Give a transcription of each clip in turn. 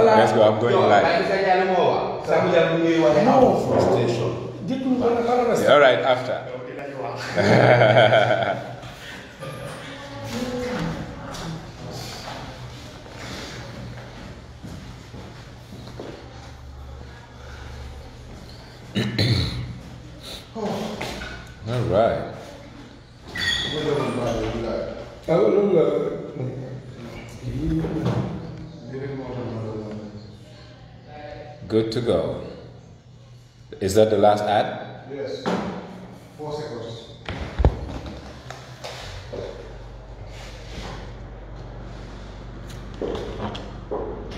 Let's go, I'm going live. All right, after. All right. Good to go. Is that the last ad? Yes. 4 seconds.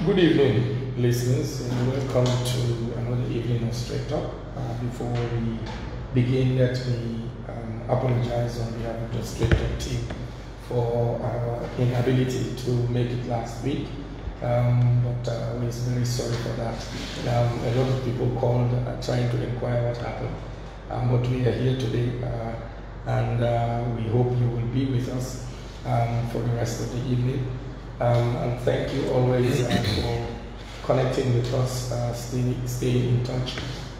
Good evening, listeners, and welcome to another evening of Straight Talk. Before we begin, let me apologize on behalf of the Straight Talk team for our inability to make it last week. But we're very sorry for that. A lot of people called trying to inquire what happened. But we are here today, and we hope you will be with us for the rest of the evening. And thank you always for connecting with us, staying in touch,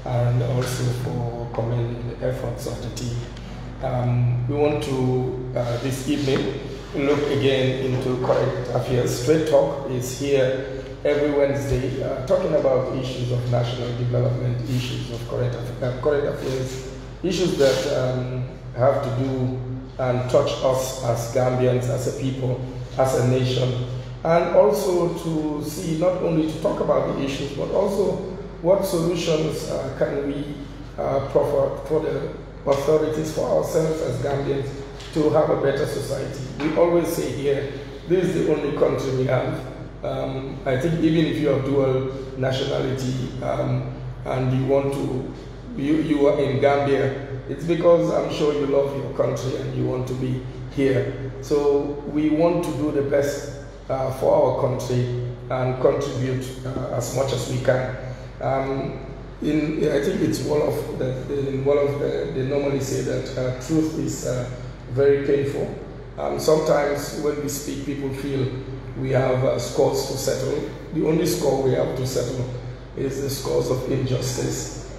and also for commending the efforts of the team. We want to, this evening, look again into current affairs. Straight Talk is here every Wednesday talking about issues of national development, issues of current affairs, issues that have to do and touch us as Gambians, as a people, as a nation, and also to see, not only to talk about the issues, but also what solutions can we provide for the authorities, for ourselves as Gambians, to have a better society. We always say here, this is the only country we have. I think even if you have dual nationality and you want to, you are in Gambia, it's because I'm sure you love your country and you want to be here. So we want to do the best for our country and contribute as much as we can. I think it's one of they normally say that truth is very painful. Sometimes when we speak, people feel we have scores to settle. The only score we have to settle is the scores of injustice,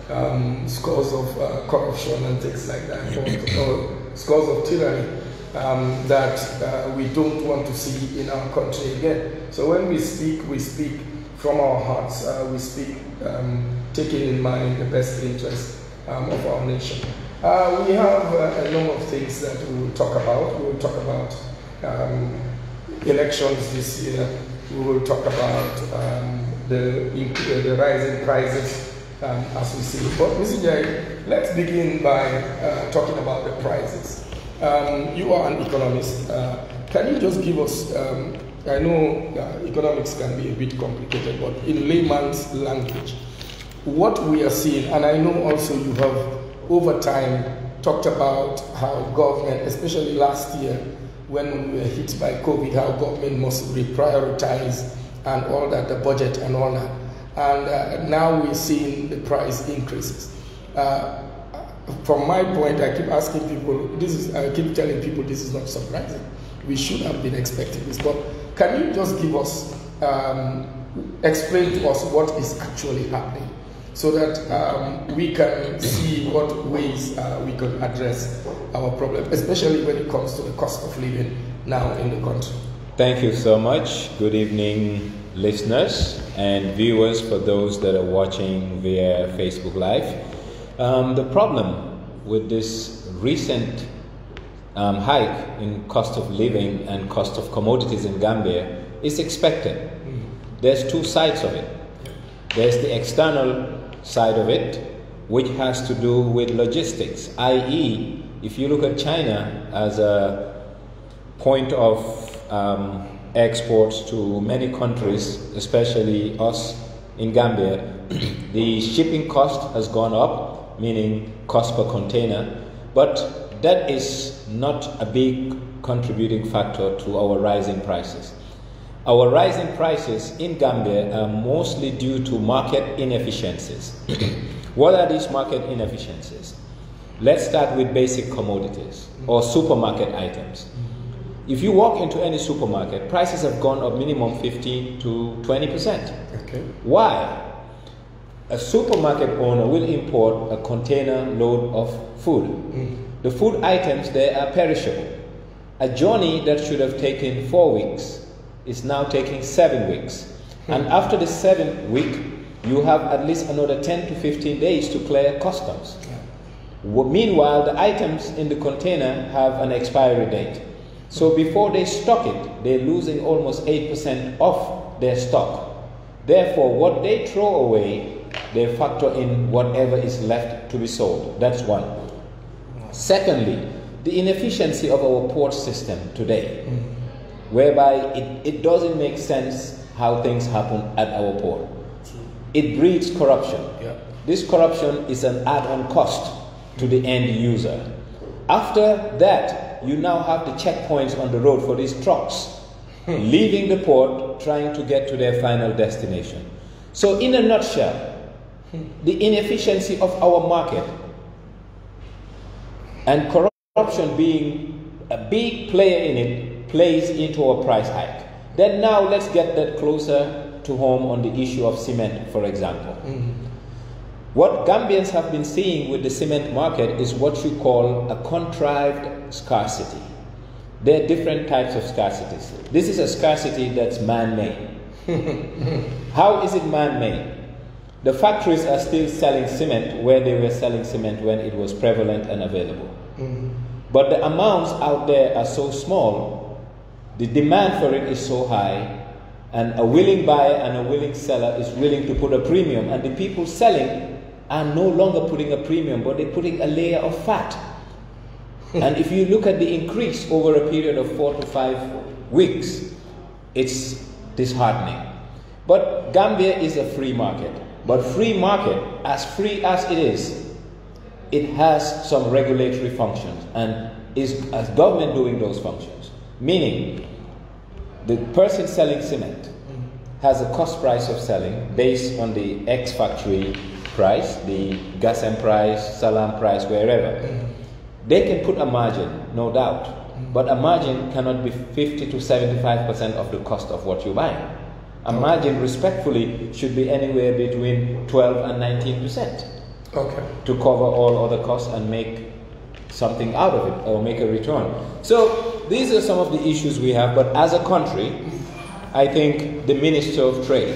scores of corruption and things like that, or scores of tyranny that we don't want to see in our country again. So when we speak from our hearts. We speak taking in mind the best interest of our nation. We have a number of things that we will talk about. We will talk about elections this year. We will talk about the rising prices as we see. But Mr. Njie, let's begin by talking about the prices. You are an economist. Can you just give us, I know economics can be a bit complicated, but in layman's language, what we are seeing, and I know also you have over time talked about how government, especially last year when we were hit by COVID, how government must reprioritize and all that, the budget and all that. And now we're seeing the price increases. From my point, I keep asking people, I keep telling people this is not surprising. We should have been expecting this. But can you just give us, explain to us what is actually happening so that we can see what ways we could address our problem, especially when it comes to the cost of living now in the country. Thank you so much. Good evening, listeners and viewers, for those that are watching via Facebook Live. The problem with this recent hike in cost of living and cost of commodities in Gambia is expected. There's two sides of it. There's the external side of it, which has to do with logistics, i.e., if you look at China as a point of exports to many countries, especially us in Gambia, the shipping cost has gone up, meaning cost per container, but that is not a big contributing factor to our rising prices. Our rising prices in Gambia are mostly due to market inefficiencies. What are these market inefficiencies? Let's start with basic commodities or supermarket items. If you walk into any supermarket, prices have gone up minimum 15 to 20%. Okay. Why? A supermarket owner will import a container load of food. The food items there are perishable. A journey that should have taken 4 weeks is now taking 7 weeks. And after the 7th week, you have at least another 10 to 15 days to clear customs. Meanwhile, the items in the container have an expiry date. So before they stock it, they're losing almost 8% of their stock. Therefore, what they throw away, they factor in whatever is left to be sold. That's one. Secondly, the inefficiency of our port system today, whereby it doesn't make sense how things happen at our port. It breeds corruption. This corruption is an add-on cost to the end user. After that, you now have the checkpoints on the road for these trucks leaving the port, trying to get to their final destination. So in a nutshell, the inefficiency of our market and corruption being a big player in it plays into our price hike. Then now let's get that closer to home on the issue of cement, for example. What Gambians have been seeing with the cement market is what you call a contrived scarcity. There are different types of scarcities. This is a scarcity that's man-made. How is it man-made? The factories are still selling cement where they were selling cement when it was prevalent and available. But the amounts out there are so small, the demand for it is so high, and a willing buyer and a willing seller is willing to put a premium, and the people selling are no longer putting a premium, but they're putting a layer of fat. And if you look at the increase over a period of 4 to 5 weeks, it's disheartening. But Gambia is a free market. But free market, as free as it is, it has some regulatory functions, and is as government doing those functions. Meaning, the person selling cement has a cost price of selling based on the ex-factory price, the Gassem price, Salam price, wherever. They can put a margin, no doubt, but a margin cannot be 50 to 75% of the cost of what you buy. A margin, respectfully, should be anywhere between 12 and 19% to cover all other costs and make something out of it, or make a return. So these are some of the issues we have, but as a country, I think the Minister of Trade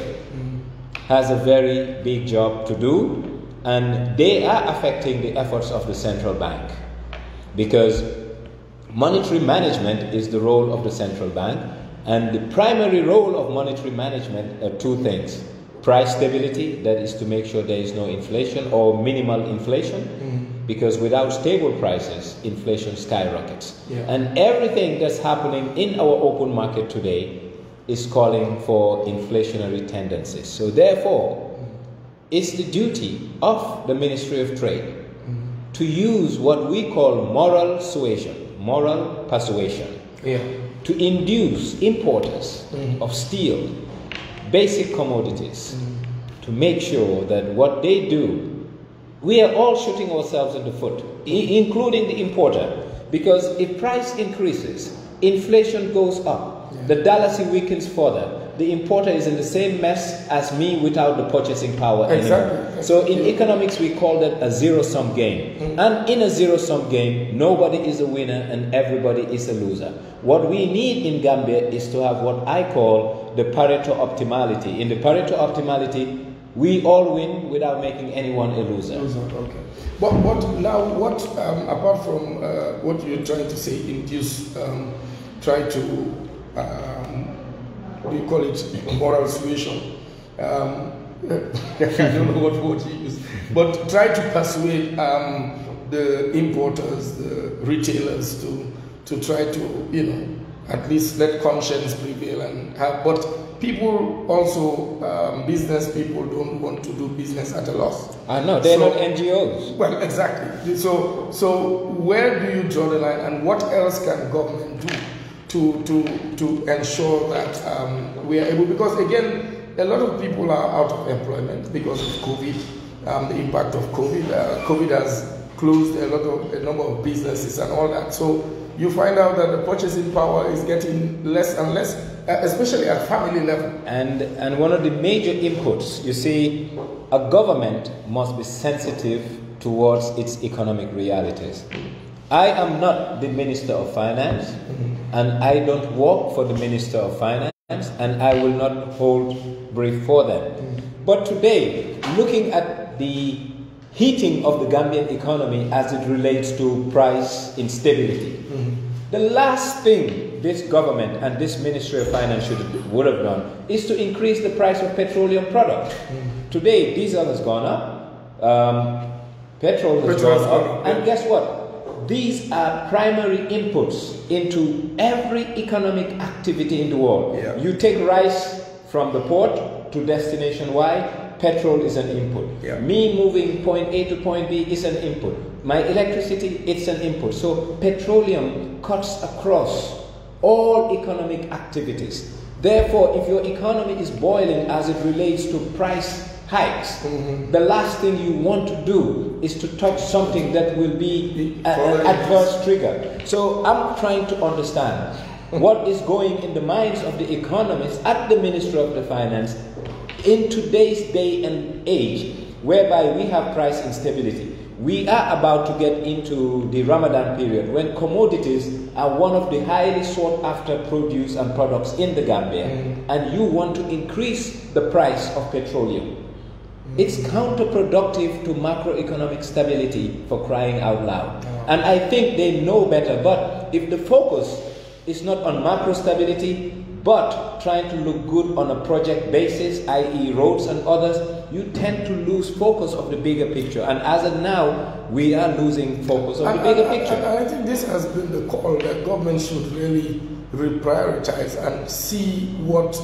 has a very big job to do, and they are affecting the efforts of the central bank, because monetary management is the role of the central bank, and the primary role of monetary management are two things: price stability, that is to make sure there is no inflation or minimal inflation, because without stable prices, inflation skyrockets. And everything that's happening in our open market today is calling for inflationary tendencies. So therefore, it's the duty of the Ministry of Trade to use what we call moral persuasion, to induce importers of steel, basic commodities, to make sure that what they do, we are all shooting ourselves in the foot, including the importer, because if price increases, inflation goes up, the dollar weakens further, the importer is in the same mess as me without the purchasing power anymore. So in economics, we call that a zero-sum game. And in a zero-sum game, nobody is a winner and everybody is a loser. What we need in Gambia is to have what I call the Pareto optimality. In the Pareto optimality, we all win without making anyone a loser. But now, what apart from what you're trying to say, induce, try to we call it moral suasion. I don't know what word you use, but try to persuade the importers, the retailers to try to, at least let conscience prevail and have. But people also, business people don't want to do business at a loss. No, they're not NGOs. Well, exactly. So where do you draw the line, and what else can government do to ensure that we are able, because again, a lot of people are out of employment because of COVID, the impact of COVID. COVID has closed a number of businesses and all that. So you find out that the purchasing power is getting less and less, especially at family level. And one of the major inputs, you see, a government must be sensitive towards its economic realities. I am not the Minister of Finance, and I don't work for the Minister of Finance, and I will not hold brief for them. But today, looking at the heating of the Gambian economy as it relates to price instability, the last thing this government and this Ministry of Finance would have done is to increase the price of petroleum products. Today, diesel has gone up, petrol has gone up, and guess what? These are primary inputs into every economic activity in the world. Yeah. You take rice from the port to destination Y, petrol is an input. Yeah. Me moving point A to point B is an input. My electricity, it's an input. So petroleum cuts across all economic activities. Therefore, if your economy is boiling as it relates to price hikes, the last thing you want to do is to touch something that will be an adverse trigger. So I'm trying to understand what is going in the minds of the economists at the Ministry of the Finance in today's day and age, whereby we have price instability. We are about to get into the Ramadan period when commodities are one of the highly sought after produce and products in the Gambia, and you want to increase the price of petroleum. It's counterproductive to macroeconomic stability, for crying out loud. And I think they know better, but if the focus is not on macro stability, but trying to look good on a project basis, i.e. roads and others, you tend to lose focus of the bigger picture. And as of now, we are losing focus of the bigger picture. I think this has been the call that government should really reprioritize and see what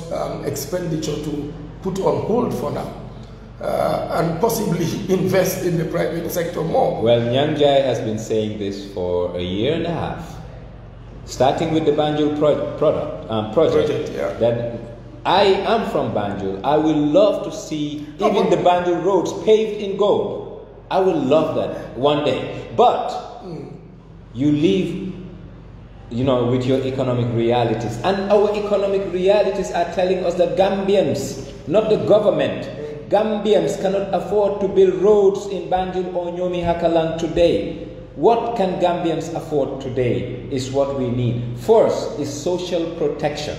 expenditure to put on hold for now. And possibly invest in the private sector more. Well, Nyang Njie has been saying this for a year and a half, starting with the Banjul project. Yeah. That I am from Banjul. I will love to see even the Banjul roads paved in gold. I will love that one day. But you live, with your economic realities, and our economic realities are telling us that Gambians, not the government, Gambians cannot afford to build roads in Banjul or Nyomi Hakalang today. What can Gambians afford today is what we need. First is social protection.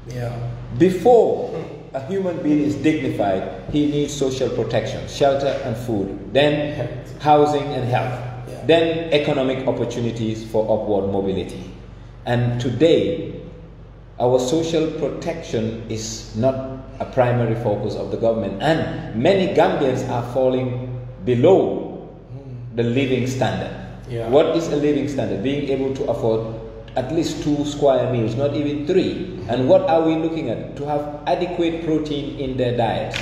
Yeah. Before a human being is dignified, he needs social protection, shelter and food, then housing and health, then economic opportunities for upward mobility. And today, our social protection is not a primary focus of the government, and many Gambians are falling below the living standard. Yeah. What is a living standard? Being able to afford at least 2 square meals, not even 3. And what are we looking at? To have adequate protein in their diet.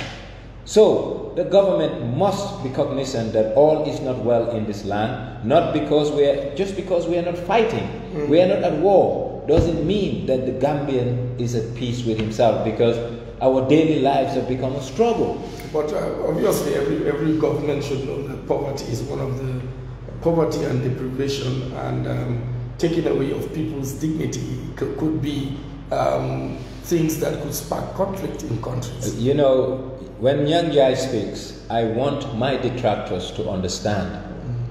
So the government must be cognizant that all is not well in this land, not because just because we are not fighting, we are not at war, doesn't mean that the Gambian is at peace with himself, because our daily lives have become a struggle. But obviously every government should know that poverty is one of the poverty and deprivation, and taking away of people's dignity could be things that could spark conflict in countries. When Nyang Njie speaks, I want my detractors to understand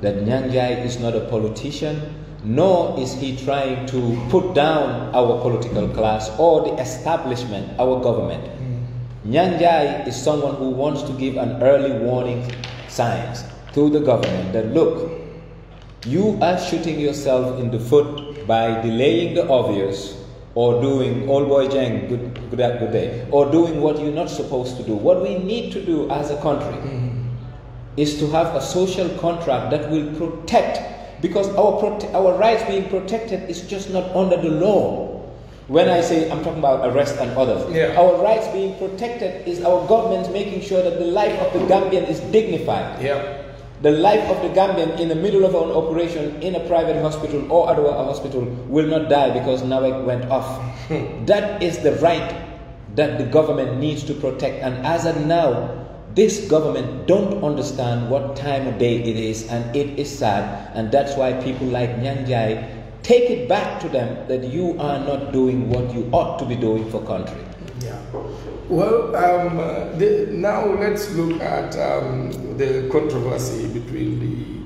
that Nyang Njie is not a politician, nor is he trying to put down our political class or the establishment, our government. Nyang Njie is someone who wants to give an early warning signs to the government that, look, you are shooting yourself in the foot by delaying the obvious, or doing old boy jang, good day, or doing what you're not supposed to do. What we need to do as a country is to have a social contract that will protect, because our rights being protected is just not under the law. When I say, I'm talking about arrest and others. Yeah. Our rights being protected is our government making sure that the life of the Gambian is dignified. Yeah. The life of the Gambian in the middle of an operation in a private hospital or at a hospital will not die because Nawek went off. That is the right that the government needs to protect. And as of now, this government don't understand what time of day it is, and it is sad. And that's why people like Nyang Njie take it back to them that you are not doing what you ought to be doing for country. Yeah. Well, now let's look at the controversy between the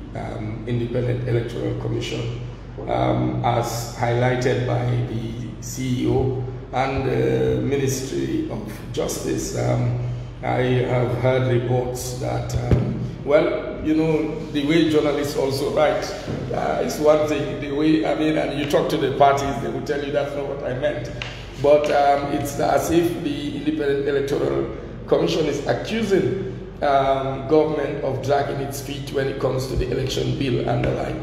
Independent Electoral Commission as highlighted by the CEO and the Ministry of Justice. I have heard reports that, well, you know, the way journalists also write is one thing. The way, I mean, and you talk to the parties, they will tell you that's not what I meant. But it's as if the Independent Electoral Commission is accusing government of dragging its feet when it comes to the election bill and the like.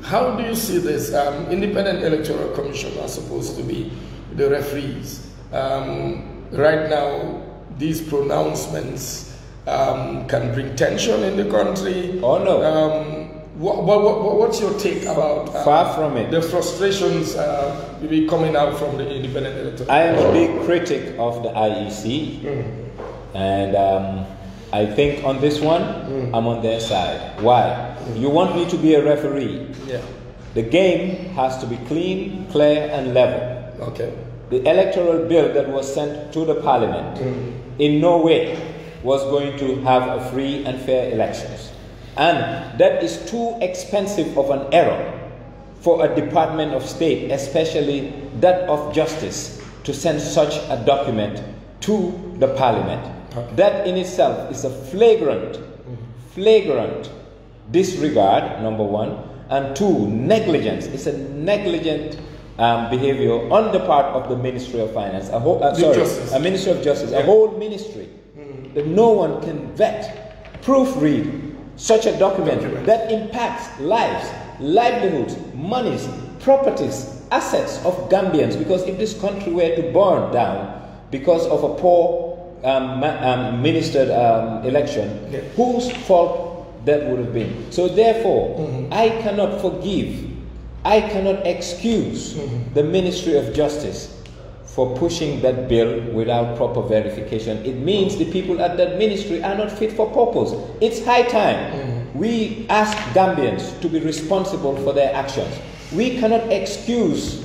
How do you see this? Independent Electoral Commission are supposed to be the referees. Right now, these pronouncements can bring tension in the country. Oh no. What's your take about Far from it. The frustrations coming out from the Independent Electoral? I am a big critic of the IEC, and I think on this one, I'm on their side. Why? You want me to be a referee? Yeah. The game has to be clean, clear, and level. Okay. The electoral bill that was sent to the Parliament in no way was going to have a free and fair elections. And that is too expensive of an error for a Department of State, especially that of Justice, to send such a document to the Parliament. Okay. That in itself is a flagrant disregard, number one, and two, negligence. It's a negligent behavior on the part of the Ministry of Finance, a Ministry of Justice, a whole ministry, that no one can vet, proofread such a document that impacts lives, livelihoods, monies, properties, assets of Gambians. Because if this country were to burn down because of a poor ministered election, whose fault that would have been? So therefore, I cannot forgive, I cannot excuse the Ministry of Justice for pushing that bill without proper verification. It means the people at that ministry are not fit for purpose. It's high time we ask Gambians to be responsible for their actions. We cannot excuse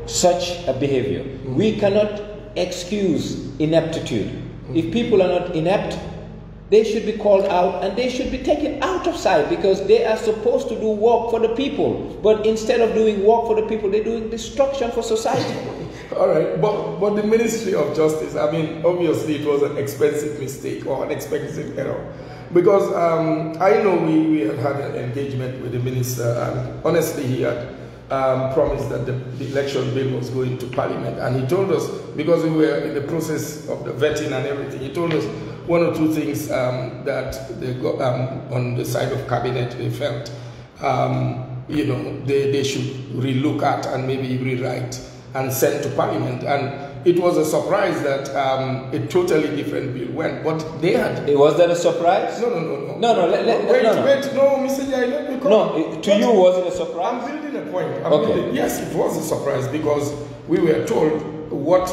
such a behavior. We cannot excuse ineptitude. If people are not inept, they should be called out and they should be taken out of sight, because they are supposed to do work for the people. But instead of doing work for the people, they're doing destruction for society. All right, but the Ministry of Justice, I mean, obviously it was an expensive mistake or an expensive error. Because I know we had an engagement with the minister, and honestly he had promised that the election bill was going to Parliament, and he told us, because we were in the process of the vetting and everything, he told us one or two things that they got, on the side of cabinet they felt you know, they should relook at and maybe rewrite and send to Parliament. And it was a surprise that a totally different bill went, but they had... Was that a surprise? No, wait, Mr. Njie, let me come. No, to you was it a surprise? I'm building a point. Yes, it was a surprise, because we were told what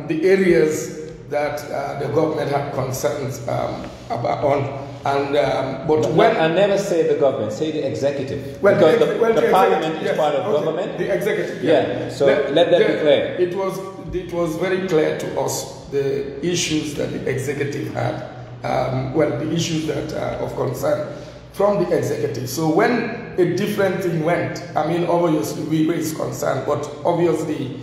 the areas that the government had concerns about but when... I never say the government, say the executive. Well, because the Parliament is part of government. The executive, yeah. So let that be clear. It was very clear to us the issues that the executive had, the issues that are of concern from the executive. So when a different thing went, I mean, obviously we raised concern, but obviously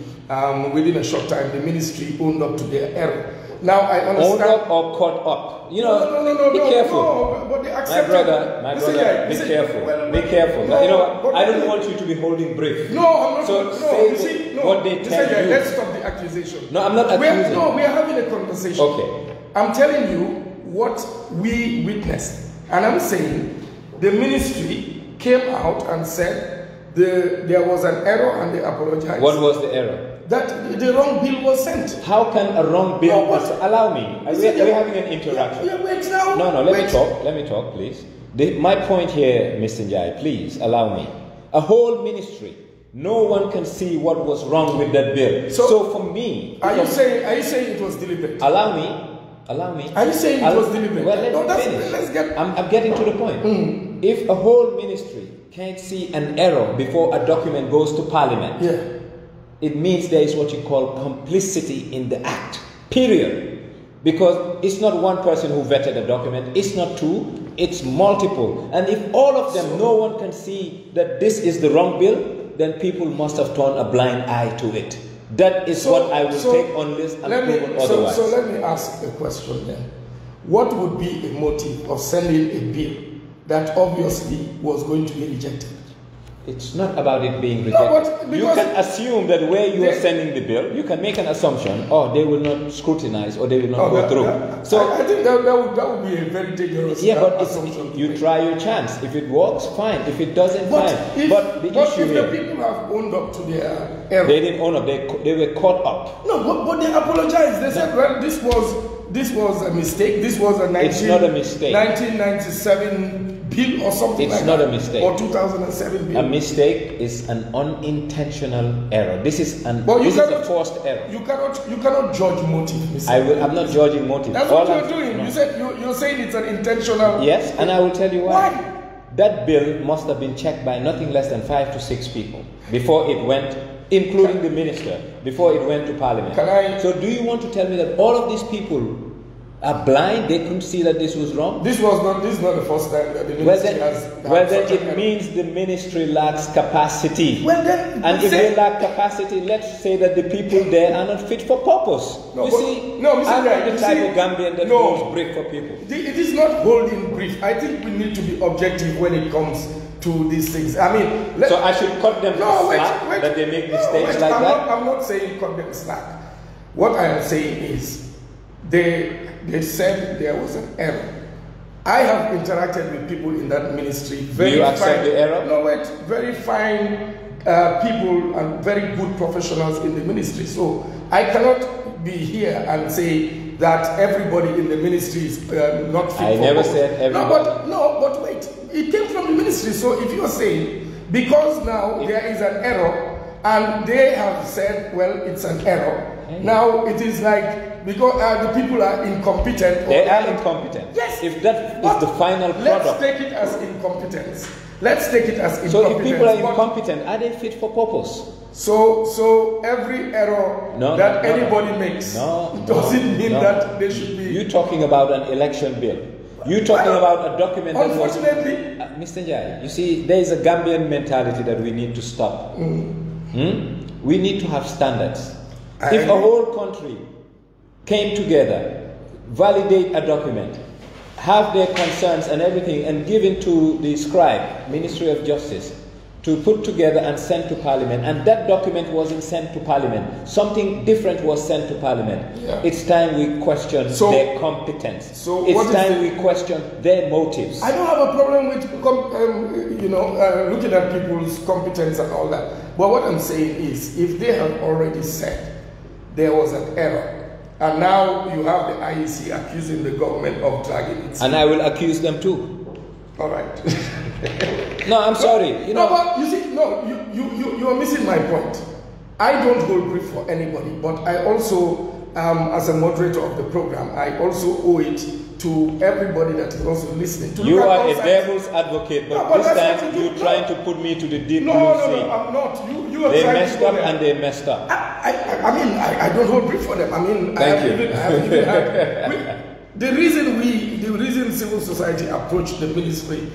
within a short time the ministry owned up to their error. Now I understand. Owned up or caught up? You know, no, be careful. No, but they accepted. My brother, be careful. Be careful. You know, I don't want you to be holding brief. No, I'm not. So say what they tell you. Let's stop the accusation. No, I'm not accusing. We are having a conversation. Okay. I'm telling you what we witnessed, and I'm saying the ministry came out and said there was an error and they apologized. What was the error? That the wrong bill was sent. How can a wrong bill... Allow me. We're having an interaction. Wait now. No, let me talk, please. My point here, Mr. Njie, please allow me. A whole ministry, no one can see what was wrong with that bill. So for me... Are you saying it was deliberate? Allow me. Are you saying it was deliberate? Well, let's get... I'm getting to the point. If a whole ministry can't see an error before a document goes to Parliament, it means there is what you call complicity in the act, period. Because it's not one person who vetted a document, it's not two, it's multiple. And if all of them, no one can see that this is the wrong bill, then people must have turned a blind eye to it. That is what I will take on this and proven otherwise. So let me ask a question then. What would be a motive of sending a bill that obviously was going to be rejected? It's not about it being rejected. No, you can assume that where you are sending the bill, you can make an assumption, or they will not scrutinize, or they will not go through. So I think that would be a very dangerous assumption. You try your chance. If it works, fine. If it doesn't, fine. But the issue here, the people have owned up to their error. They didn't own up. They were caught up. No, but they apologized. They said, well, this was a mistake. This was a 1997 bill or something like that. It's not a mistake. Or 2007 bill. A mistake is an unintentional error. This is a forced error. You cannot judge motive, Mr. I'm not judging motive. That's what you're doing. No. You said you're saying it's an intentional. Yes, and I will tell you why. That bill must have been checked by nothing less than 5 to 6 people before it went, including the minister, before it went to Parliament. So do you want to tell me that all of these people are blind? They couldn't see that this was wrong? This is not the first time that the ministry has. Well, then it means the ministry lacks capacity. And if they lack capacity, let's say that the people there are not fit for purpose. I'm the type of Gambian that holds brief for people. It is not holding brief. I think we need to be objective when it comes to these things. I mean, so I should cut them slack that they make mistakes like that? I'm not saying cut them slack. What I am saying is they said there was an error. I have interacted with people in that ministry. Do you accept the error? No, very fine people and very good professionals in the ministry. So I cannot be here and say that everybody in the ministry is not fit for I never said everybody. But wait. It came from the ministry. So if you're saying, because now there is an error, and they have said, well, it's an error. Now it is like, because the people are incompetent. They are incompetent. Yes. If that is the final product. Let's take it as incompetence. Let's take it as incompetence. So if people are incompetent, are they fit for purpose? So every error that anybody makes doesn't mean that they should be. You're talking about an election bill. You're talking about a document that was... Unfortunately... Mr. Njie, you see, there is a Gambian mentality that we need to stop. We need to have standards. If a whole country came together, validate a document, have their concerns and everything, and give it to the scribe, Ministry of Justice, to put together and send to Parliament, and that document wasn't sent to Parliament, something different was sent to Parliament. It's time we question their competence. It's time we question their motives. I don't have a problem with looking at people's competence and all that. But what I'm saying is, if they have already said there was an error, and now you have the IEC accusing the government of dragging it. And I will accuse them too. All right. No, I'm sorry. But you see, you are missing my point. I don't hold brief for anybody, but I also, as a moderator of the program, I also owe it to everybody that is also listening. You are a devil's advocate, but this time you're trying to put me to the deep blue sea. No, I'm not. You are they messed up and they messed up. I don't hold brief for them. The reason civil society approached the ministry,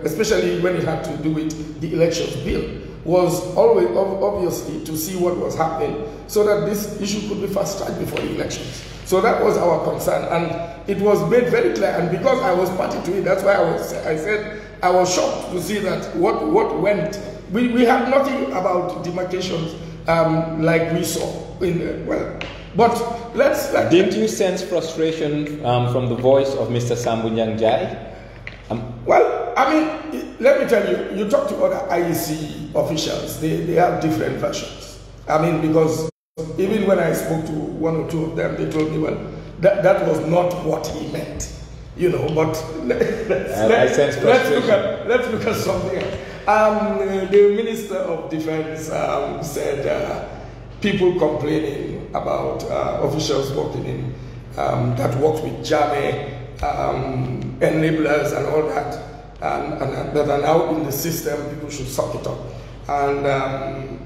especially when it had to do with the elections bill, was always obviously to see what was happening, so that this issue could be fast-tracked before the elections. So that was our concern, and it was made very clear. And because I was party to it, that's why I said I was shocked to see that what went. We had nothing about demarcations like we saw in the But didn't you sense frustration from the voice of Mr. Nyang Njie? Let me tell you, you talk to other IEC officials, they have different versions. Because even when I spoke to one or two of them, they told me, well, that was not what he meant. But let's look at something else. The Minister of Defense said people complaining about officials working in that worked with JAME, enablers and all that. and that are now in the system, people should suck it up. And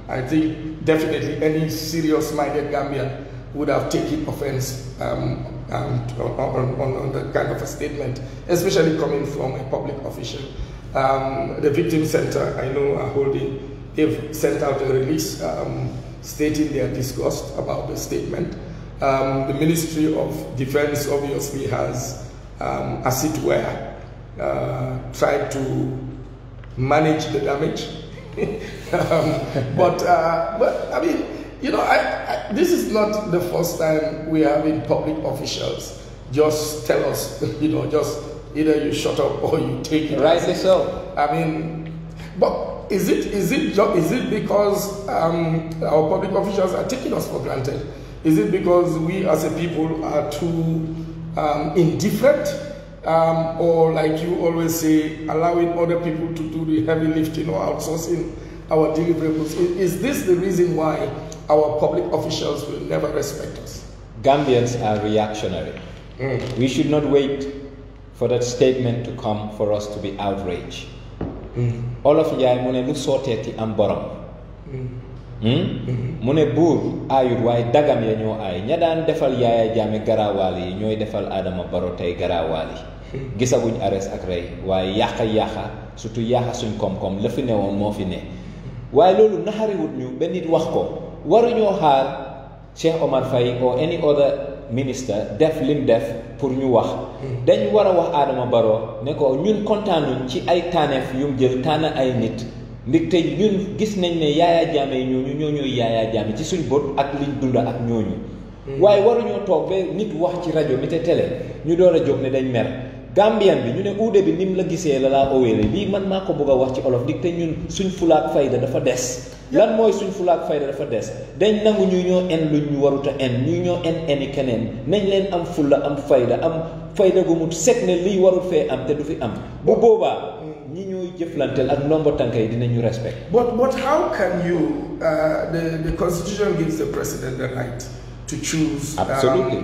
I think definitely any serious-minded Gambian would have taken offense on that kind of a statement, especially coming from a public official. The Victim Center, I know, are holding, they've sent out a release stating their disgust about the statement. The Ministry of Defense obviously has, as it were, tried to manage the damage. But I mean, you know, this is not the first time we are having public officials just tell us, you know, just either you shut up or you take it. Rightly so. I mean, but is it because our public officials are taking us for granted? Is it because we as a people are too indifferent? Or like you always say, allowing other people to do the heavy lifting or outsourcing our deliverables? Is this the reason why our public officials will never respect us? Gambians are reactionary. We should not wait for that statement to come for us to be outraged. All of Njie mu ne lu sooteti am borom. Mu ne buur aayut waaye dagam ya ñoo aay ña daan defal Yaaya Jammeh garaawaal yi ñooy defal Adama Barrow tey garaawaal yi. Gisaguñ arrest ak rey waaye yàqa surtout yàqa suñ koom-koom la fi newoon moo fi ne. waaye loolu naxariwut ñu ba nit wax ko waruñoo xaar Cheikh Omar Faye or any other minister def lim def pour ñu wax. dañ war a wax Adama Barrow ne ko ñun kontaanuñ ci ay tànneef yum jël tànn ay nit ndig te ñun gis nañ ne Yaaya Jammeh ñooñu ñooñooy Yaaya Jammeh ci suñ bët ak liñ dunda ak ñooñu. waaye waruñoo toog ba nit wax ci rajo mi te télé ñu door a jóg ne dañ mer. Gambian bi ñu ne uude bi nim la gisee la laa owéele lii man maa ko bëgg a wax ci olof dig te ñun suñ fulaak fayda dafa des. lan mooy suñ fulaak fayda dafa des dañ nangu ñu ñoo en luñ ñu waruta en ñu ñoo eni keneen nañ leen am fulla am fayda gu mu set ne lii warut fee am te du fi am bu boobaa ñi ñooy jëflanteel ak ndombo tànka yi dinañu respect. But how can you the constitution gives the president the right to choose absolutely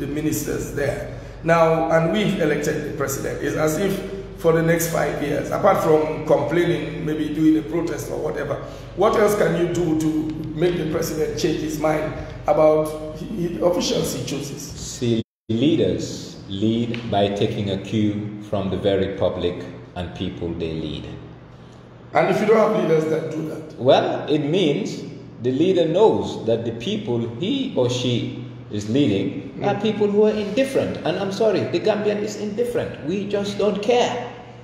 the ministers there. Now, and we've elected the president. It's as if for the next 5 years, apart from complaining, maybe doing a protest or whatever, what else can you do to make the president change his mind about the officials he chooses? See, leaders lead by taking a cue from the very public and people they lead. And if you don't have leaders that do that? Well, it means the leader knows that the people he or she is leading are people who are indifferent, and I'm sorry, the Gambian is indifferent. We just don't care.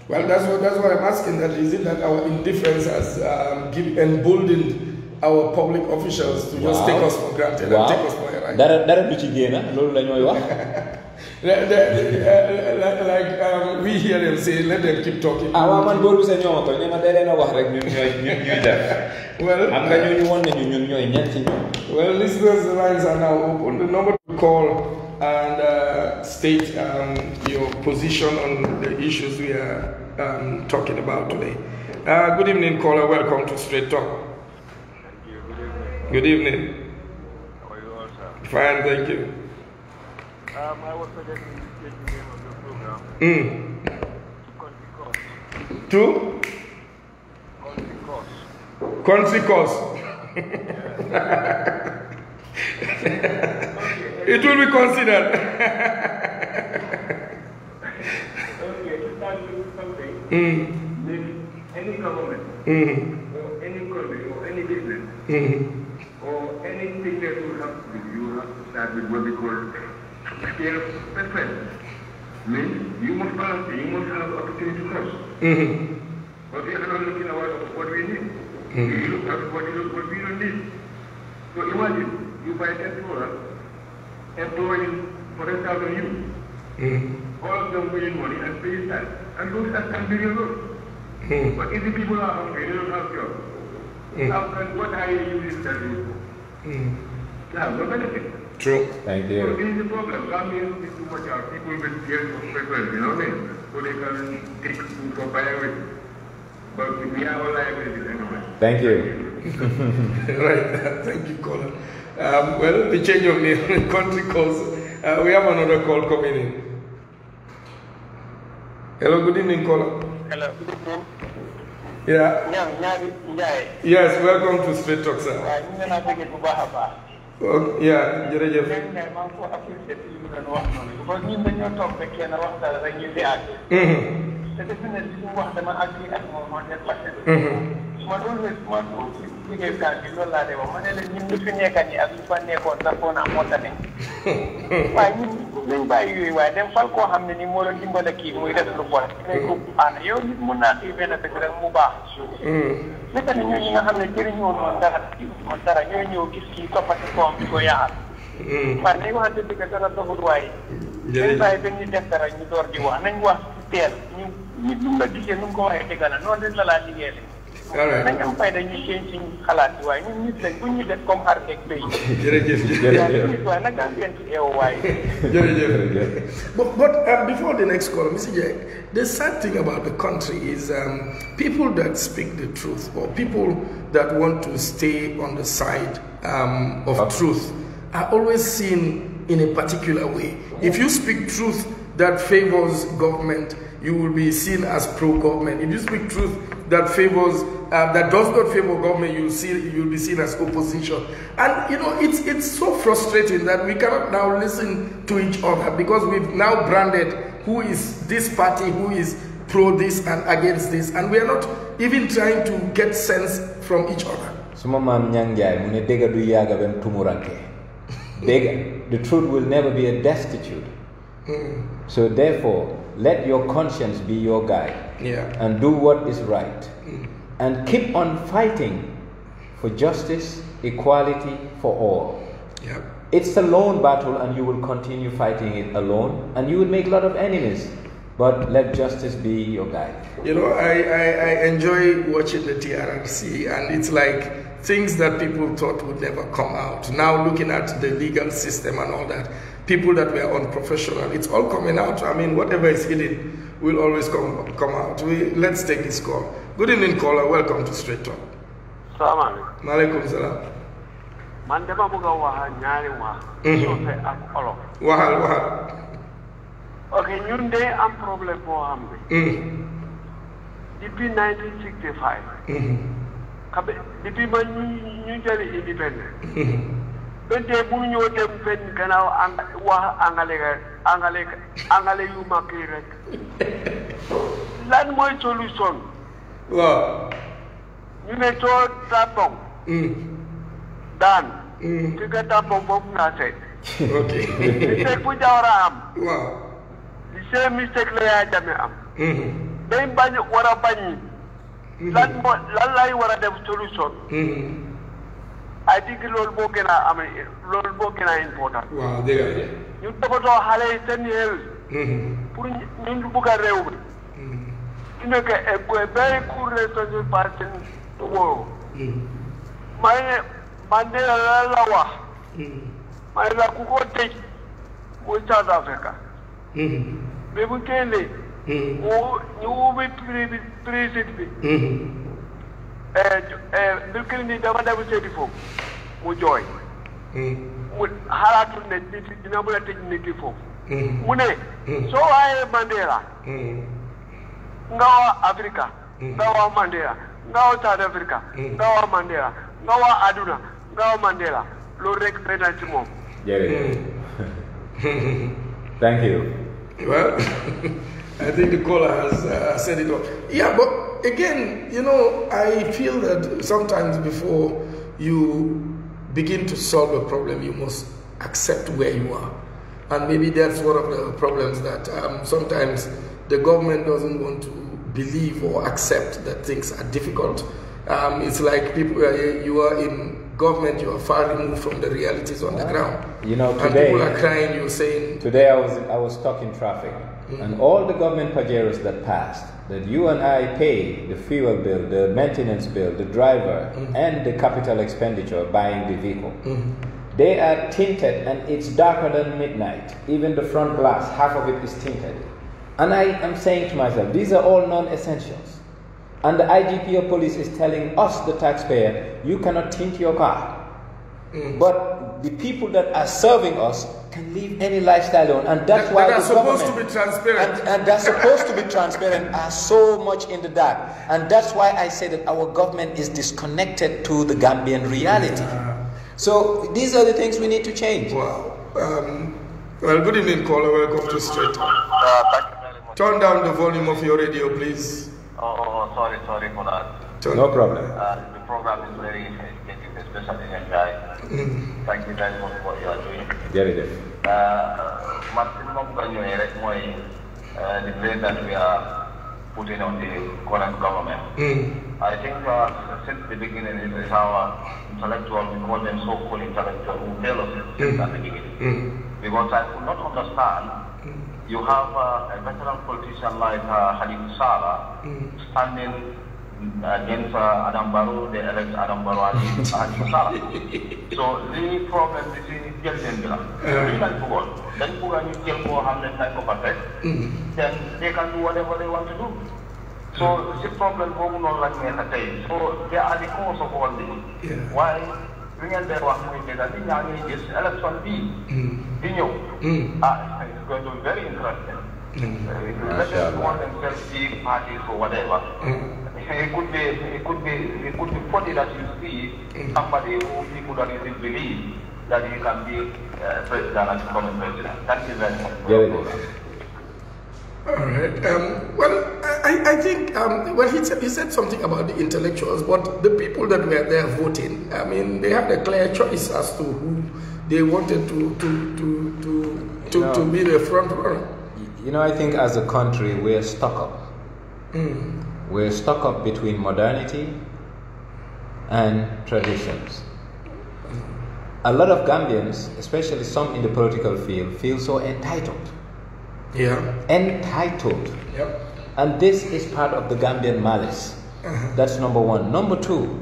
Well, that's what I'm asking. That is it that our indifference has emboldened our public officials to just take us for granted and take us for a ride? Dara du ci génna loolu la ñooy wax. Like we hear them say, let them keep talking. Waaw man boobu sa ñoo ko ñema da leena wax rek ñun ñuy def. Well, am nga ñu won nañu ñun ñooy ñett ci ñoom. Well, listeners, the lines are now open. The number to call and state your position on the issues we are talking about today. Good evening, caller. Welcome to Straight Talk. Thank you. Good evening. How are you all, sir? Fine, thank you. I was suggesting you take the name of the program. To? Country course. It will be considered. Okay, to start with something, any government, or any country, or any business, or anything that you have to do, you have to start with what we call scale of preference. Means you must balance it, you must have opportunity to cross. But we are not looking at what we need. We look at what we don't need. So imagine you buy 10 dollars, employing 4,000 youth. All of them paying money and paying tax. And those tax can be real. But if the people are hungry, they don't have jobs. What are you using that youth for? They have no benefit. True. Thank So you. this is the problem. Gambians need to watch out. People with fear of preference, you know what I mean? So they can take food for firewood. But we have all liabilities anyway. Thank you. Right. Thank you, caller. Well, the change of name, country calls. We have another call coming in. Hello, good evening, caller. Hello. Yeah. Nyang Njie. Yes, welcome to Straight Talk, sir. Yeah, jërëjëf. But before the next call, Mr. J, the sad thing about the country is people that speak the truth or people that want to stay on the side of truth are always seen in a particular way. If you speak truth that favors government, you will be seen as pro-government. If you speak truth that favors that does not favor government, you'll be seen as opposition. And you know, it's so frustrating that we cannot now listen to each other because we've now branded who is this party, who is pro this and against this, and we are not even trying to get sense from each other. The truth will never be a destitute. So therefore, let your conscience be your guide, and do what is right, and keep on fighting for justice, equality for all. It's a lone battle, and you will continue fighting it alone, and you will make a lot of enemies. But let justice be your guide. You know, I enjoy watching the TRRC, and it's like things that people thought would never come out. Now looking at the legal system and all that, people that were unprofessional, it's all coming out. I mean, whatever is hidden will always come out. Let's take this call. Good evening, caller. Welcome to Straight Talk. Salaam alaikum. Maalaikum salam. Man dama buga waxa ñaari wax. Soose ak olof. Waxal. Ok, ñun de am problème boo xam ne. Depuis 1965. Depuis ba ñu jëli indépendance. Ben tey bu ñoo dem fenn gannaaw wax angale yu mag yi rek. Lan mooy solution? Waaw. ñu ne soo tàppoon. Daan. Fi nga tàppoon foofu naa seet. Ok. Mistake bu Jawara am. Waaw. The same mistake la Yaya Jammeh am. Day bañ war a bañ. Lan lay war a def solution. I think loolu boo gën a am loolu boo gën a important. Waaw dëgg la. ñu toppatoo xale yi seen xel. pour ñun bugg a réew mi. You know, a very good responsible person to work. Mandela la wax. Mandela ku ko tëj mooy South Africa. Mais bu génnee. ñu ubbi président bi. Bill Clinton dafa dem seeti foofu mu jooy. mu xalaatul ne dina mën a tëj nit ki foofu. mu ne soo waayee Mandela. nga wa Africa. nga wa Mandela. nga wa South Africa. nga wa Mandela. nga wa aduna. nga wa Mandela. loolu rek benn ci moom. Thank you. Well, I think the caller has said it all. Yeah, but again, you know, I feel that sometimes before you begin to solve a problem, you must accept where you are. And maybe that's one of the problems that sometimes the government doesn't want to believe or accept that things are difficult. It's like people, you are in government, you are far removed from the realities on the ground. You know, today, and people are crying, you're saying... Today I was stuck in traffic, and all the government pajeros that passed, that you and I pay, the fuel bill, the maintenance bill, the driver, and the capital expenditure buying the vehicle, they are tinted, and it's darker than midnight. Even the front glass, half of it is tinted. And I am saying to myself, these are all non-essentials. And the IGP of police is telling us, the taxpayer, you cannot tint your car. But the people that are serving us can can leave any lifestyle on, and that's why the supposed to be transparent, and that's supposed to be transparent are so much in the dark, and that's why I say that our government is disconnected to the Gambian reality. So these are the things we need to change. Wow. Well, good evening, caller. Welcome to Straight Talk. Turn down the volume of your radio, please. Sorry for that. No problem. The program is very educative, especially in Njie. Thank you very much for what you are doing. Very good. Maximum the blame that we are putting on the current government. I think since the beginning, it is our intellectual, we call them so-called intellectual, who tell us since at the beginning. Because I could not understand, you have a veteran politician like Halif Salah standing against Adam Barrow, they elect Adam Barrow and Halif Salah. So the problem is in Jelsenbila. Then you kill 400 type of attack, then they can do whatever they want to do. So the problem is not like me. So they are the cause of all this. Why? Bring in there one point that this election it's going to be very interesting. Let them call themselves big parties or whatever. It could be funny that you see somebody who people don't even believe that he can be president and become president. Thank you very much. Very good. All right. Well, I think he said something about the intellectuals, but the people that were there voting, I mean, they had a clear choice as to who they wanted to be the front runner. You know, I think as a country we're stuck up. We're stuck up between modernity and traditions. A lot of Gambians, especially some in the political field, feel so entitled. Entitled. And this is part of the Gambian malice. That's number one. Number two,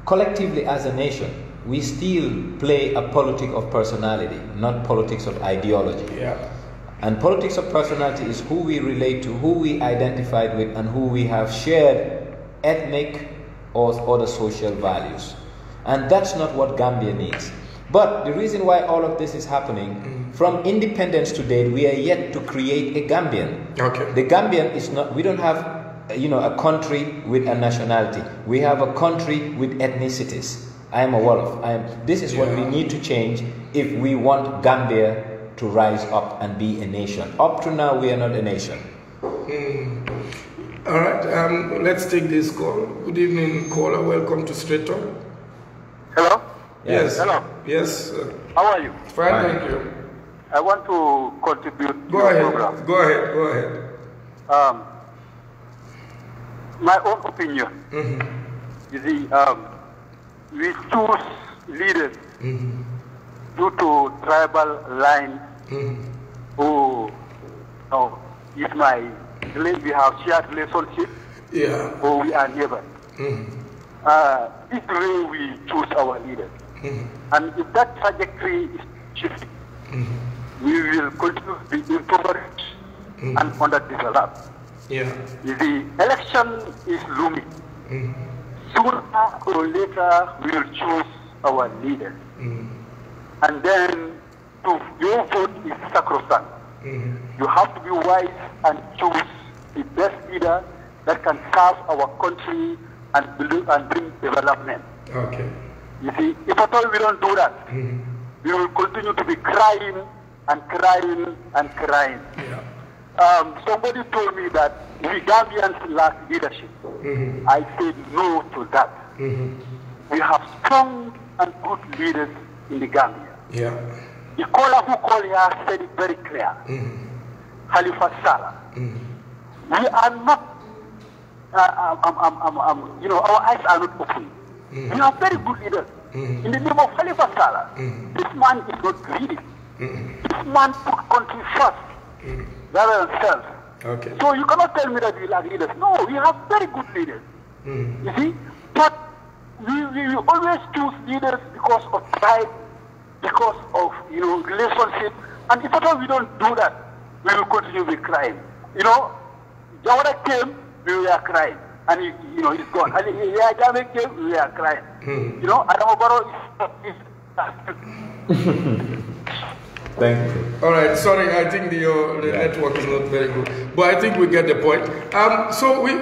collectively as a nation, we still play a politics of personality, not politics of ideology. And politics of personality is who we relate to, who we identified with, and who we have shared ethnic or other social values. And that's not what Gambia needs. But the reason why all of this is happening, from independence to date, we are yet to create a Gambian. The Gambian is not, we don't have, a country with a nationality. We have a country with ethnicities. I am a Wolof. This is what we need to change if we want Gambia to rise up and be a nation. Up to now, we are not a nation. All right, let's take this call. Good evening, caller. Welcome to Straight Talk. Hello? Yes. Hello? Yes. How are you? Fine, thank you. I want to contribute to Go your ahead. program. Go ahead. My own opinion. You see, we choose leaders due to tribal lines who, if we have shared relationship, or we are neighbors. This way we choose our leaders. And if that trajectory is shifting, we will continue to be impoverished and underdeveloped. The election is looming. Sooner or later, we will choose our leaders. And then, your vote is sacrosanct. You have to be wise and choose the best leader that can serve our country and bring development. You see, if at all we don't do that, we will continue to be crying and crying and crying. Somebody told me that we Gambians lack leadership. I said no to that. We have strong and good leaders in the Gambia. The caller who called here said it very clear. Khalifa Salah. We are not, our eyes are not open. We are very good leaders. In the name of Khalifa Salah, this man is not greedy. This man put country first rather than self. So you cannot tell me that we lack leaders. No, we have very good leaders. You see? But we always choose leaders because of pride, because of relationship. And if at all we don't do that, we will continue to be crying. Jawara came, we were crying. And he's gone. And Jame came, we were crying. Adamo Barrow is Thank you. All right, sorry, I think the network is not very good, but I think we get the point. So we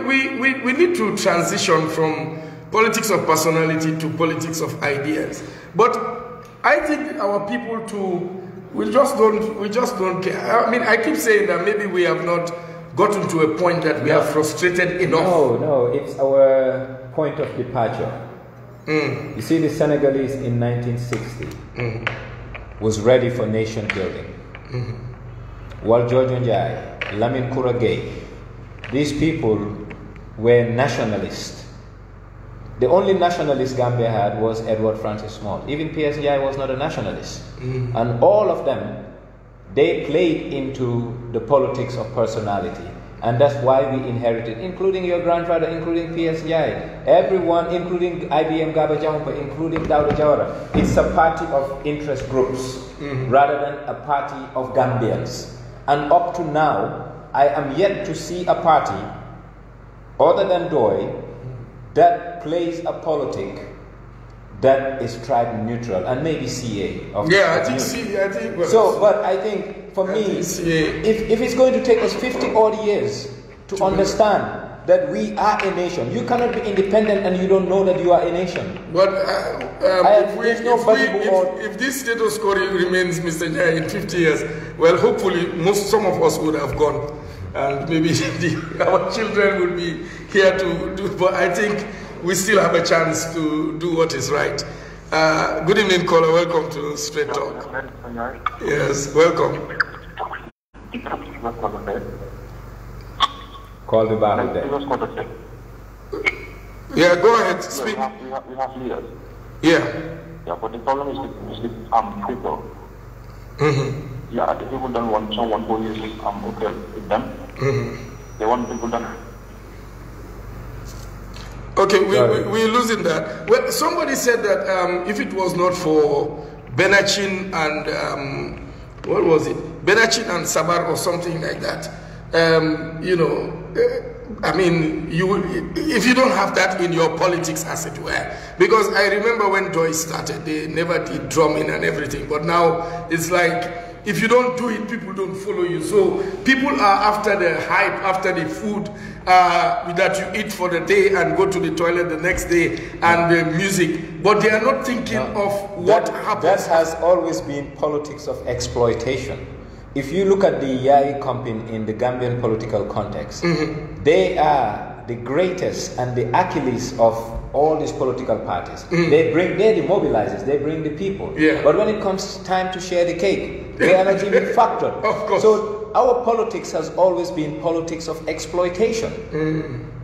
need to transition from politics of personality to politics of ideas. But I think our people too, we just don't care. I mean, I keep saying that maybe we have not gotten to a point that we are frustrated enough. No, it's our point of departure. You see, the Senegalese in 1960 was ready for nation building. While George Njie, Lamin Kuragay, these people were nationalists. The only nationalist Gambia had was Edward Francis Small. Even P.S. Njie was not a nationalist. And all of them, they played into the politics of personality. And that's why we inherited, including your grandfather, including P.S. Njie, everyone, including IBM Gaba Jahumpa, including Dawda Jawara. It's a party of interest groups rather than a party of Gambians. And up to now, I am yet to see a party other than DOI that plays a politic that is tribe neutral, and maybe CA. I think. Well, so, but I think for me, if it's going to take us 50 odd years to understand that we are a nation, you cannot be independent and you don't know that you are a nation. But if this status quo remains, Mr. Njie, in 50 years, well, hopefully some of us would have gone, and maybe our children will be here to do. But I think we still have a chance to do what is right. Good evening, caller. Welcome to Straight Talk. Yes, welcome. Call the bar there. Yeah, go ahead. Speak. We have leaders. Yeah. Yeah, but the problem is the people. Yeah, the people don't want someone who is okay with them. They want people that. Okay, we're losing that. Well, somebody said that if it was not for Benachin and what was it? Benachin and Sabar or something like that. I mean, if you don't have that in your politics, as it were, because I remember when Joy started, they never did drumming and everything, but now it's like, if you don't do it, people don't follow you. So people are after the hype, after the food that you eat for the day and go to the toilet the next day, and the music, but they are not thinking of what happens. That has always been politics of exploitation. If you look at the Yai company in the Gambian political context, they are the greatest and the Achilles of all these political parties. They're the mobilizers, they bring the people. But when it comes time to share the cake, they are not even factored. Of course. So our politics has always been politics of exploitation.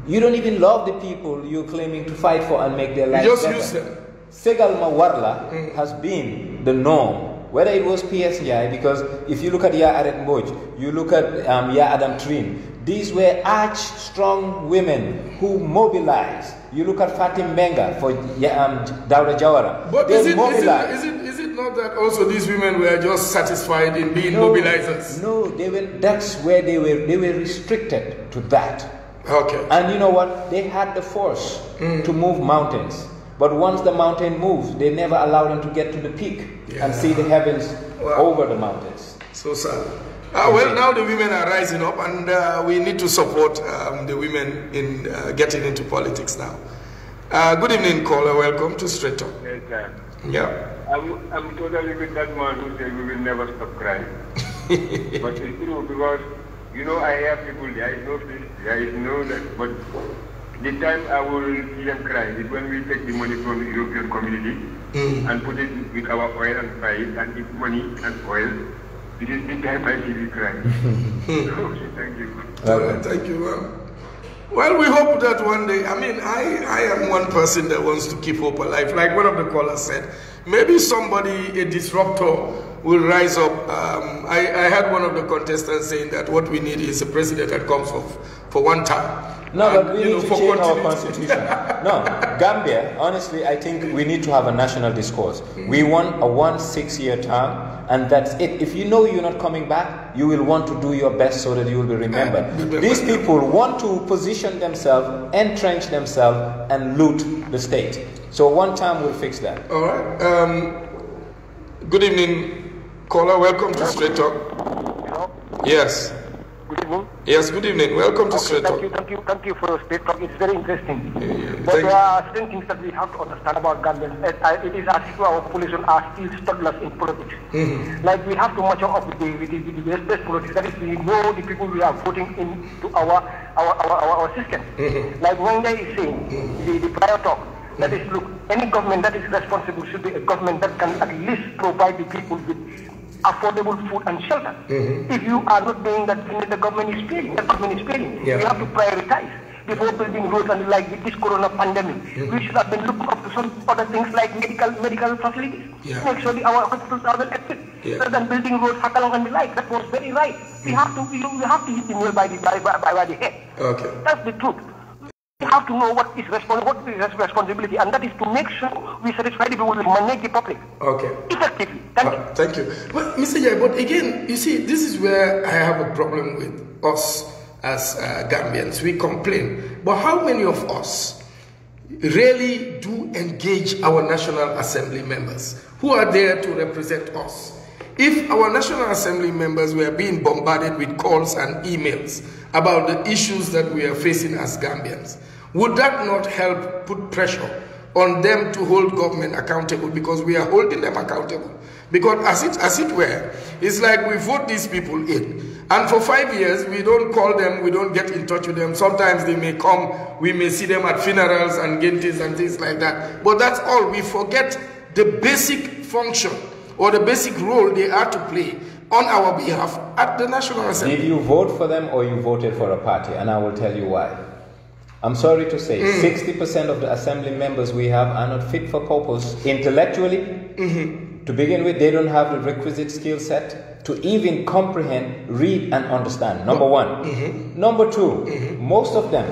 You don't even love the people you're claiming to fight for and make their lives better. Just use them. Segal Mawarla has been the norm. Whether it was P.S. Njie, because if you look at Ya Aret Mboj, you look at Ya Adam Trin, these were arch-strong women who mobilized. You look at Fatim Benga for Dawda Jawara. But is it not that also these women were just satisfied in being mobilizers? No, that's where they were restricted to that. Okay. And you know what? They had the force to move mountains. But once the mountain moves, they never allow them to get to the peak and see the heavens over the mountains. So sad. Well, now the women are rising up, and we need to support the women in getting into politics now. Good evening, caller. Welcome to Straight Talk. Yes, sir. Yeah. I'm totally with that man who said we will never stop crying. But it's true, because, I hear people, there is no peace, there is no that, but the time I will see them crying is when we take the money from the European community and put it with our oil and fry it and eat money and oil. This is the time I see you crying. Okay, thank you. Thank you, ma'am. Well, we hope that one day, I am one person that wants to keep hope alive. Like one of the callers said, maybe somebody, a disruptor, will rise up. I had one of the contestants saying that what we need is a president that comes for one term. No, but we need to change our constitution. No, Gambia, honestly, I think we need to have a national discourse. We want a 6-year term, and that's it. If you know you're not coming back, you will want to do your best so that you will be remembered. These people want to position themselves, entrench themselves, and loot the state. So one term will fix that. All right. Good evening, Caller, welcome to Straight Talk. Hello? Yes. Good evening. Yes, good evening. Welcome to Straight Talk. Thank you for Straight Talk. It's very interesting. But Thank there are certain things that we have to understand about Gambians. It is as if our population are still toddlers in politics. Like we have to mature up with the best politics. That is, we know the people we are voting into our system. Like Nyang Njie is saying, the prior talk. That is, look, any government that is responsible should be a government that can at least provide the people with affordable food and shelter. If you are not doing that, then the government is failing. The government is failing. Yeah. You have to prioritize before building roads, and like with this corona pandemic, we should have been looking up to some other things like medical facilities. Yeah. Make sure our hospitals are well equipped, rather than building roads, Hakalong and the like. That was very right. We have to hit the nail by the head. Okay. That's the truth. We have to know what is responsibility, and that is to make sure we satisfy the people, we manage the public effectively. Thank you. But Mr. Njie, but again, you see, this is where I have a problem with us as Gambians. We complain, but how many of us really do engage our National Assembly members who are there to represent us? If our National Assembly members were being bombarded with calls and emails about the issues that we are facing as Gambians, would that not help put pressure on them to hold government accountable? Because we are holding them accountable. Because as it were, it's like we vote these people in, and for 5 years we don't call them, we don't get in touch with them. Sometimes they may come, we may see them at funerals and gentis and things like that. But that's all. We forget the basic function or the basic role they are to play on our behalf at the National Assembly. Did you vote for them or you voted for a party? And I will tell you why. I'm sorry to say, 60% of the assembly members we have are not fit for purpose intellectually. To begin with, they don't have the requisite skill set to even comprehend, read, and understand. Number one. Number two, most of them,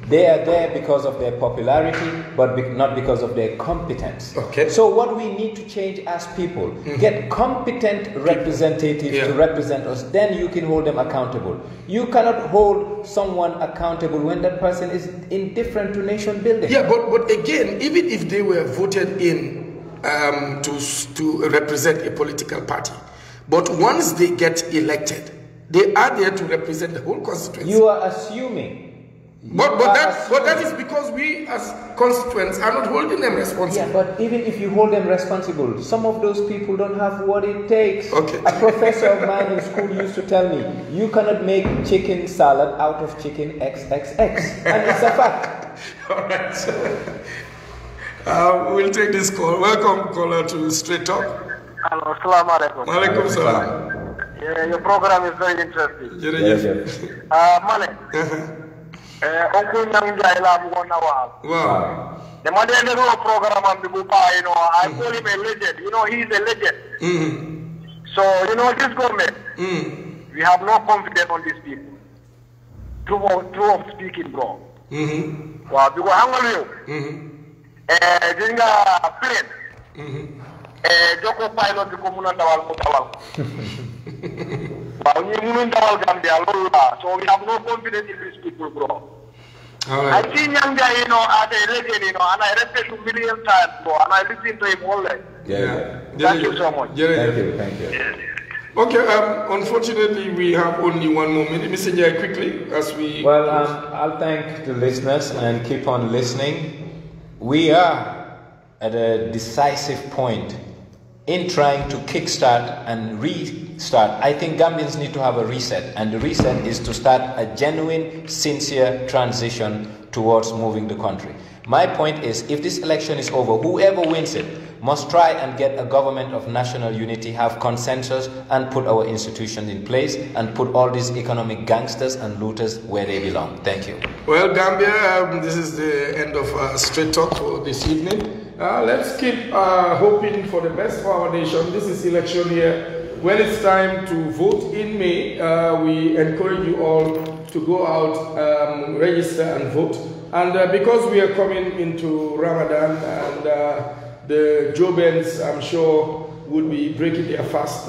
they are there because of their popularity, but not because of their competence. So what we need to change as people, get competent representatives to represent us, then you can hold them accountable. You cannot hold someone accountable when that person is indifferent to nation building. Yeah, but again, even if they were voted in to represent a political party, but once they get elected, they are there to represent the whole constituency. You are assuming. But that is because we as constituents are not holding them responsible. Yeah, but even if you hold them responsible, some of those people don't have what it takes. A professor of mine in school used to tell me, you cannot make chicken salad out of chicken XXX. And it's a fact. All right. We'll take this call. Welcome, caller, to Straight Talk. Hello, assalamu alaikum. Walaikum salam. Yeah, your program is very interesting. Mane. Uncle Nyang Njie la bugon na wa. Wow. The man dey do a program am bi pa, you know, I call him a legend. You know, he is a legend. So, you know, this government, we have no confidence on these people. True of speaking, bro. Wow, because hangal you. Dinga plane. Joko pilot ko muna dawal ko dawal. So we have no confidence in these people, bro. I see Nyang Njie, you know, as a legend, you know, and I respect him million times, bro, and I listen to him all day. Thank you so much. Thank you. Okay, unfortunately, we have only 1 more minute. Mr. Njie, quickly, as we... Well, I'll thank the listeners and keep on listening. We are at a decisive point in trying to kickstart and restart. I think Gambians need to have a reset, and the reset is to start a genuine, sincere transition towards moving the country. My point is, if this election is over, whoever wins it must try and get a government of national unity, have consensus, and put our institutions in place, and put all these economic gangsters and looters where they belong. Thank you. Well, Gambia, this is the end of Straight Talk for this evening. Let's keep hoping for the best for our nation. This is election year. When it's time to vote in May, we encourage you all to go out, register and vote. And because we are coming into Ramadan, and the Jobens, I'm sure, would be breaking their fast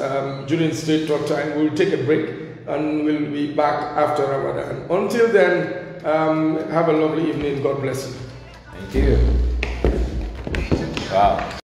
during Straight Talk time. We'll take a break and we'll be back after Ramadan. Until then, have a lovely evening. God bless you. Thank you. Wow.